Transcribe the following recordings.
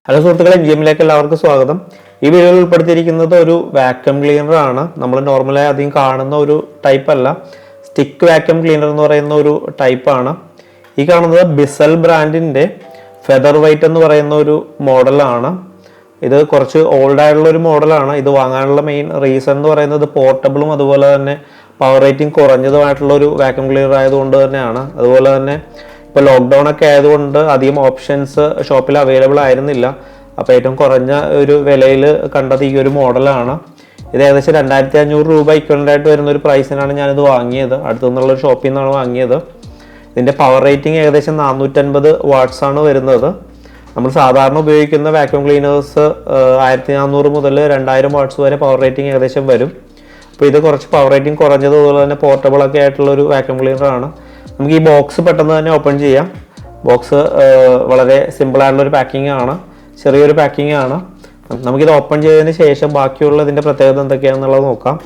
Hello സുഹൃത്തുക്കളെ, ജിമ്മിലേക്ക് എല്ലാവർക്കും സ്വാഗതം. ഈ വീഡിയോയിൽ ഉൾപ്പെടുത്തിയിരിക്കുന്നത് ഒരു വാക്യൂം ക്ലീനർ ആണ്. നമ്മൾ നോർമലായി അധികം കാണുന്ന ഒരു ടൈപ്പ് അല്ല. സ്റ്റിക്ക് വാക്യൂം ക്ലീനർ എന്ന് പറയുന്ന ഒരു ടൈപ്പാണ്. ഈ കാണുന്നത് ബിസൽ ബ്രാൻഡിൻ്റെ ഫെതർവെയ്റ്റ് എന്ന് പറയുന്ന ഒരു മോഡലാണ്. ഇത് കുറച്ച് ഓൾഡ് ആയിട്ടുള്ള ഒരു മോഡലാണ്. ഇത് വാങ്ങാനുള്ള മെയിൻ റീസൺ എന്ന് പറയുന്നത് പോർട്ടബിളും അതുപോലെ തന്നെ പവർ റേറ്റിംഗ് കുറഞ്ഞതുമായിട്ടുള്ള ഒരു വാക്യൂം ക്ലീനർ ആയതുകൊണ്ട് തന്നെയാണ്. അതുപോലെ തന്നെ ഇപ്പോൾ ലോക്ക്ഡൗൺ ഒക്കെ ആയതുകൊണ്ട് അധികം ഓപ്ഷൻസ് ഷോപ്പിൽ അവൈലബിൾ ആയിരുന്നില്ല. അപ്പോൾ ഏറ്റവും കുറഞ്ഞ ഒരു വിലയിൽ കണ്ടത് ഈ ഒരു മോഡലാണ്. ഇത് ഏകദേശം 2500 രൂപ ഇക്വലൻ്റായിട്ട് വരുന്ന ഒരു പ്രൈസിനാണ് ഞാനിത് വാങ്ങിയത്. അടുത്തുനിന്നുള്ളൊരു ഷോപ്പിൽ നിന്നാണ് വാങ്ങിയത്. ഇതിൻ്റെ പവർ റേറ്റിംഗ് ഏകദേശം 450 വാട്ട്സാണ് വരുന്നത്. നമ്മൾ സാധാരണ ഉപയോഗിക്കുന്ന വാക്യൂം ക്ലീനേഴ്സ് 1400 മുതൽ 2000 വാട്ട്സ് വരെ പവർ റേറ്റിംഗ് ഏകദേശം വരും. അപ്പോൾ ഇത് കുറച്ച് പവർ റേറ്റിംഗ് കുറഞ്ഞത്, അതുപോലെ തന്നെ പോർട്ടബിളൊക്കെ ആയിട്ടുള്ള ഒരു വാക്യൂം ക്ലീനറാണ്. നമുക്ക് ഈ ബോക്സ് പെട്ടെന്ന് തന്നെ ഓപ്പൺ ചെയ്യാം. ബോക്സ് വളരെ സിമ്പിളായിട്ടുള്ളൊരു പാക്കിംഗ് ആണ്, ചെറിയൊരു പാക്കിംഗ് ആണ്. നമുക്കിത് ഓപ്പൺ ചെയ്തതിന് ശേഷം ബാക്കിയുള്ള ഇതിൻ്റെ പ്രത്യേകത എന്തൊക്കെയാണെന്നുള്ളത് നോക്കാം.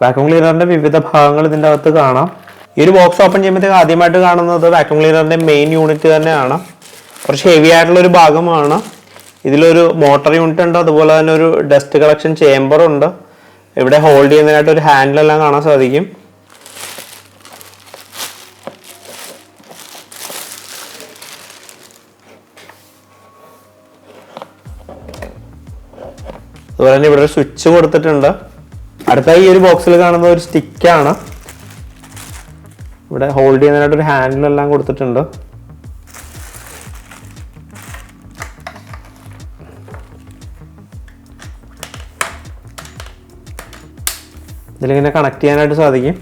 വാക്യൂം ക്ലീനറിന്റെ വിവിധ ഭാഗങ്ങൾ ഇതിൻ്റെ അകത്ത് കാണാം. ഈ ഒരു ബോക്സ് ഓപ്പൺ ചെയ്യുമ്പോഴത്തേക്ക് ആദ്യമായിട്ട് കാണുന്നത് വാക്യൂം ക്ലീനറിന്റെ മെയിൻ യൂണിറ്റ് തന്നെയാണ്. കുറച്ച് ഹെവി ആയിട്ടുള്ള ഒരു ഭാഗമാണ്. ഇതിലൊരു മോട്ടർ യൂണിറ്റ് ഉണ്ട്, അതുപോലെ തന്നെ ഒരു ഡസ്റ്റ് കളക്ഷൻ ചേംബർ ഉണ്ട്. ഇവിടെ ഹോൾഡ് ചെയ്യുന്നതിനായിട്ട് ഒരു ഹാൻഡിലെല്ലാം കാണാൻ സാധിക്കും. അതുപോലെ തന്നെ ഇവിടെ ഒരു സ്വിച്ച് കൊടുത്തിട്ടുണ്ട്. അടുത്തായി ഈ ഒരു ബോക്സിൽ കാണുന്ന ഒരു സ്റ്റിക്കാണ്. ഇവിടെ ഹോൾഡ് ചെയ്യുന്നതിനായിട്ട് ഒരു ഹാൻഡിലെല്ലാം കൊടുത്തിട്ടുണ്ട്. ഇതിലിങ്ങനെ കണക്ട് ചെയ്യാനായിട്ട് സാധിക്കും.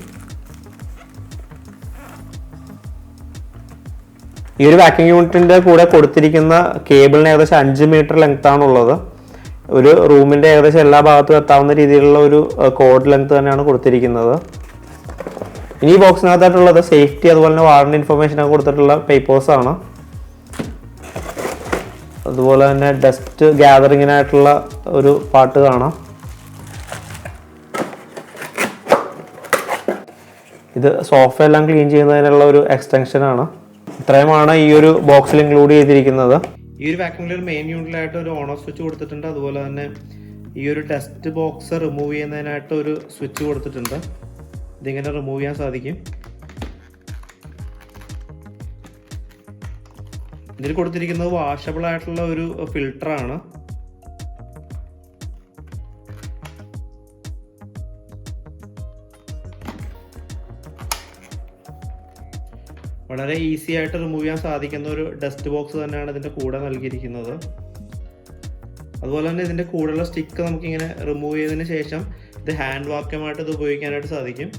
ഈ ഒരു വാക്യൂം യൂണിറ്റിന്റെ കൂടെ കൊടുത്തിരിക്കുന്ന കേബിളിന് ഏകദേശം 5 മീറ്റർ ലെങ്ത് ആണുള്ളത്. ഒരു റൂമിൻ്റെ ഏകദേശം എല്ലാ ഭാഗത്തും എത്താവുന്ന രീതിയിലുള്ള ഒരു കോഡ് ലെങ്ത് തന്നെയാണ് കൊടുത്തിരിക്കുന്നത്. ഇനി ഈ ബോക്സിനകത്തായിട്ടുള്ളത് സേഫ്റ്റി അതുപോലെ തന്നെ വാറണ്ടി ഇൻഫർമേഷൻ ഒക്കെ കൊടുത്തിട്ടുള്ള പേപ്പേഴ്സാണ്. അതുപോലെ തന്നെ ഡസ്റ്റ് ഗ്യാതറിങ്ങിനായിട്ടുള്ള ഒരു പാർട്ട് കാണാം. ഇത് സോഫ എല്ലാം ക്ലീൻ ചെയ്യുന്നതിനുള്ള ഒരു എക്സ്റ്റൻഷനാണ്. ഇത്രയുമാണ് ഈ ഒരു ബോക്സിൽ ഇൻക്ലൂഡ് ചെയ്തിരിക്കുന്നത്. ഈ ഒരു വാക്യൂം ക്ലീനർ മെയിൻ യൂണിറ്റിലായിട്ട് ഒരു ഓൺ ഓഫ് സ്വിച്ച് കൊടുത്തിട്ടുണ്ട്. അതുപോലെ തന്നെ ഈ ഒരു ഡസ്റ്റ് ബോക്സ് റിമൂവ് ചെയ്യുന്നതിനായിട്ട് ഒരു സ്വിച്ച് കൊടുത്തിട്ടുണ്ട്. ഇതിങ്ങനെ റിമൂവ് ചെയ്യാൻ സാധിക്കും. ഇതിൽ കൊടുത്തിരിക്കുന്നത് വാഷബിൾ ആയിട്ടുള്ള ഒരു ഫിൽട്ടറാണ്. വളരെ ഈസി ആയിട്ട് റിമൂവ് ചെയ്യാൻ സാധിക്കുന്ന ഒരു ഡസ്റ്റ് ബോക്സ് തന്നെയാണ് ഇതിൻ്റെ കൂടെ നൽകിയിരിക്കുന്നത്. അതുപോലെ തന്നെ ഇതിൻ്റെ കൂടെയുള്ള സ്റ്റിക്ക് നമുക്കിങ്ങനെ റിമൂവ് ചെയ്തതിന് ശേഷം ഇത് ഹാൻഡ് വാക്യൂമായിട്ട് ഇത് ഉപയോഗിക്കാനായിട്ട് സാധിക്കും.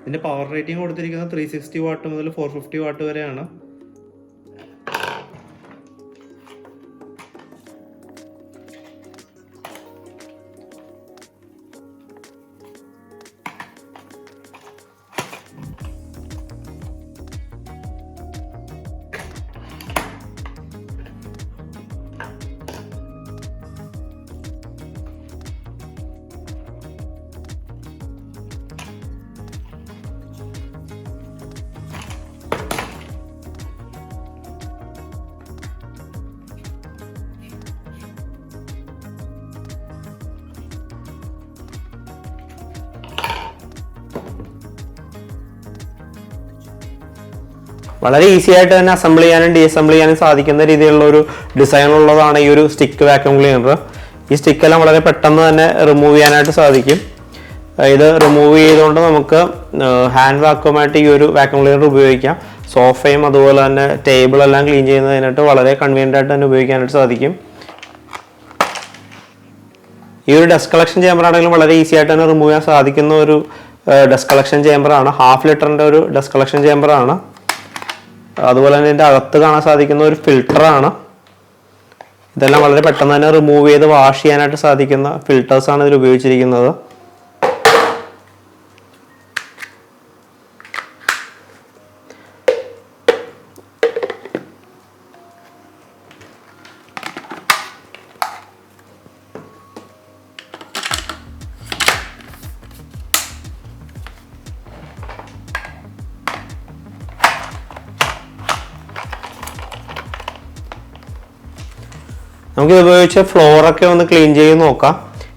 ഇതിൻ്റെ പവർ റേറ്റിംഗ് കൊടുത്തിരിക്കുന്നത് 360 വാട്ട് മുതൽ 450 വാട്ട് വരെയാണ്. വളരെ ഈസി ആയിട്ട് തന്നെ അസംബിൾ ചെയ്യാനും ഡീഅസംബിൾ ചെയ്യാനും സാധിക്കുന്ന രീതിയിലുള്ള ഒരു ഡിസൈൻ ഉള്ളതാണ് ഈ ഒരു സ്റ്റിക്ക് വാക്യൂം ക്ലീനർ. ഈ സ്റ്റിക്കെല്ലാം വളരെ പെട്ടെന്ന് തന്നെ റിമൂവ് ചെയ്യാനായിട്ട് സാധിക്കും. ഇത് റിമൂവ് ചെയ്തുകൊണ്ട് നമുക്ക് ഹാൻഡ് വാക്യൂമായിട്ട് ഈ ഒരു വാക്യൂം ക്ലീനർ ഉപയോഗിക്കാം. സോഫയും അതുപോലെ തന്നെ ടേബിളെല്ലാം ക്ലീൻ ചെയ്യുന്നതിനായിട്ട് വളരെ കൺവീനിയൻ്റ് ആയിട്ട് തന്നെ ഉപയോഗിക്കാനായിട്ട് സാധിക്കും. ഈ ഒരു ഡസ്റ്റ് കളക്ഷൻ ചേമ്പർ ആണെങ്കിലും വളരെ ഈസി ആയിട്ട് തന്നെ റിമൂവ് ചെയ്യാൻ സാധിക്കുന്ന ഒരു ഡസ്റ്റ് കളക്ഷൻ ചേമ്പറാണ്. 1/2 ലിറ്ററിൻ്റെ ഒരു ഡസ്റ്റ് കളക്ഷൻ ചേമ്പറാണ്. അതുപോലെ തന്നെ ഇതിൻ്റെ അകത്ത് കാണാൻ സാധിക്കുന്ന ഒരു ഫിൽറ്ററാണ്. ഇതെല്ലാം വളരെ പെട്ടെന്ന് തന്നെ റിമൂവ് ചെയ്ത് വാഷ് ചെയ്യാനായിട്ട് സാധിക്കുന്ന ഫിൽറ്റേഴ്സാണ് ഇതിൽ ഉപയോഗിച്ചിരിക്കുന്നത്. നമുക്ക് ഇത് ഉപയോഗിച്ച് ഫ്ലോറൊക്കെ ഒന്ന് ക്ലീൻ ചെയ്ത് നോക്കാം.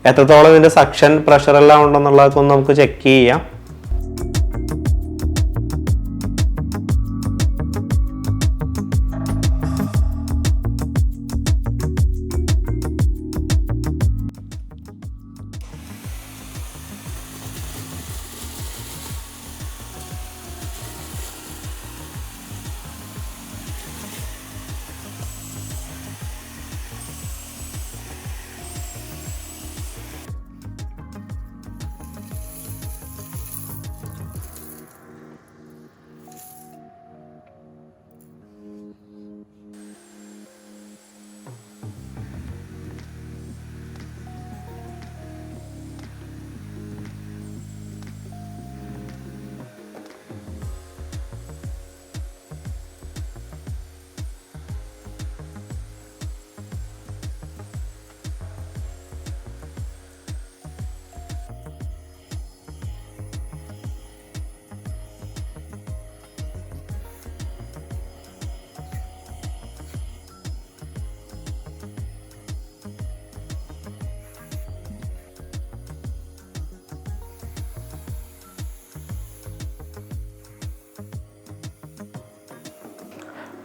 എത്രത്തോളം ഇതിൻ്റെ സക്ഷൻ പ്രഷറെല്ലാം ഉണ്ടെന്നുള്ളതൊക്കെ ഒന്ന് നമുക്ക് ചെക്ക് ചെയ്യാം.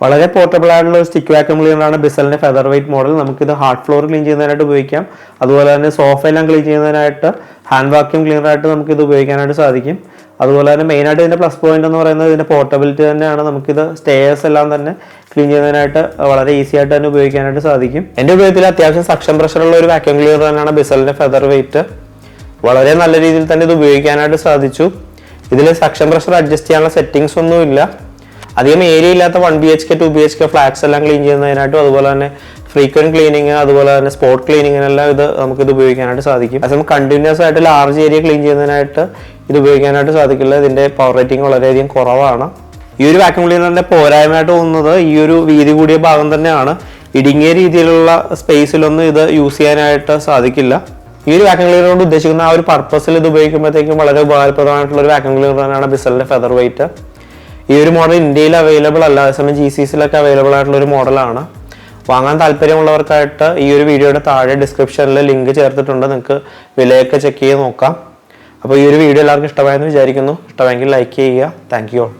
വളരെ പോർട്ടബിൾ ആയിട്ടുള്ള ഒരു സ്റ്റിക്ക് വാക്യൂം ക്ലീനറാണ് ബിസലിന്റെ ഫെദർ വെയ്റ്റ് മോഡൽ. നമുക്കിത് ഹാർഡ് ഫ്ലോർ ക്ലീൻ ചെയ്യുന്നതിനായിട്ട് ഉപയോഗിക്കാം. അതുപോലെ തന്നെ സോഫയെല്ലാം ക്ലീൻ ചെയ്യുന്നതിനായിട്ട് ഹാൻഡ് വാക്യൂം ക്ലീനറായിട്ട് നമുക്കിത് ഉപയോഗിക്കാനായിട്ട് സാധിക്കും. അതുപോലെ തന്നെ മെയിനായിട്ട് ഇതിന്റെ പ്ലസ് പോയിന്റ് എന്ന് പറയുന്നത് ഇതിന്റെ പോർട്ടബിലിറ്റി തന്നെയാണ്. നമുക്കിത് സ്റ്റെയർസ് എല്ലാം തന്നെ ക്ലീൻ ചെയ്യുന്നതിനായിട്ട് വളരെ ഈസി ആയിട്ട് തന്നെ ഉപയോഗിക്കാനായിട്ട് സാധിക്കും. എൻ്റെ ഉപയോഗത്തിൽ അത്യാവശ്യം സക്ഷൻ പ്രഷറുള്ള ഒരു വാക്യൂം ക്ലീനർ തന്നെയാണ് ബിസലിന്റെ ഫെദർ വെയ്റ്റ്. വളരെ നല്ല രീതിയിൽ തന്നെ ഇത് ഉപയോഗിക്കാനായിട്ട് സാധിച്ചു. ഇതിൽ സക്ഷൻ പ്രഷർ അഡ്ജസ്റ്റ് ചെയ്യാനുള്ള സെറ്റിംഗ്സ് ഒന്നുമില്ല. അധികം ഏരിയ ഇല്ലാത്ത 1 BHK 2 BHK ഫ്ലാറ്റ്സ് എല്ലാം ക്ലീൻ ചെയ്യുന്നതിനായിട്ടും അതുപോലെ തന്നെ ഫ്രീക്വന്റ് ക്ലീനിങ് അതുപോലെ തന്നെ സ്പോട്ട് ക്ലീനിങ്ങിനെല്ലാം നമുക്കിത് ഉപയോഗിക്കാനായിട്ട് സാധിക്കും. അതേസമയം കണ്ടിന്യൂസ് ആയിട്ട് ലാർജ് ഏരിയ ക്ലീൻ ചെയ്യുന്നതിനായിട്ട് ഇത് ഉപയോഗിക്കാനായിട്ട് സാധിക്കില്ല. ഇതിന്റെ പവർ റേറ്റിംഗ് വളരെയധികം കുറവാണ്. ഈ ഒരു വാക്യൂം ക്ലീനറിന്റെ പോരായ്മയായിട്ട് തോന്നുന്നത് ഈ ഒരു വീതി കൂടിയ ഭാഗം തന്നെയാണ്. ഇടുങ്ങിയ രീതിയിലുള്ള സ്പേസിലൊന്നും ഇത് യൂസ് ചെയ്യാനായിട്ട് സാധിക്കില്ല. ഈ ഒരു വാക്യൂം ക്ലീനർ കൊണ്ട് ഉദ്ദേശിക്കുന്ന ആ ഒരു പർപ്പസിൽ ഇത് ഉപയോഗിക്കുമ്പോഴത്തേക്കും വളരെ ഉപകാരപ്രദമായിട്ടുള്ള ഒരു വാക്യൂം ക്ലീനർ തന്നെയാണ് ബിസലിന്റെ ഫെദർ വെയ്റ്റ്. ഈ ഒരു മോഡൽ ഇന്ത്യയിൽ അവൈലബിൾ അല്ല, അതേസമയം GCCയിലൊക്കെ അവൈലബിൾ ആയിട്ടുള്ള ഒരു മോഡലാണ്. വാങ്ങാൻ താല്പര്യമുള്ളവർക്കായിട്ട് ഈ ഒരു വീഡിയോയുടെ താഴെ ഡിസ്ക്രിപ്ഷനിൽ ലിങ്ക് ചേർത്തിട്ടുണ്ട്. നിങ്ങൾക്ക് വിലയൊക്കെ ചെക്ക് ചെയ്ത് നോക്കാം. അപ്പോൾ ഈ ഒരു വീഡിയോ എല്ലാവർക്കും ഇഷ്ടമായെന്ന് വിചാരിക്കുന്നു. ഇഷ്ടമെങ്കിൽ ലൈക്ക് ചെയ്യുക. Thank you all.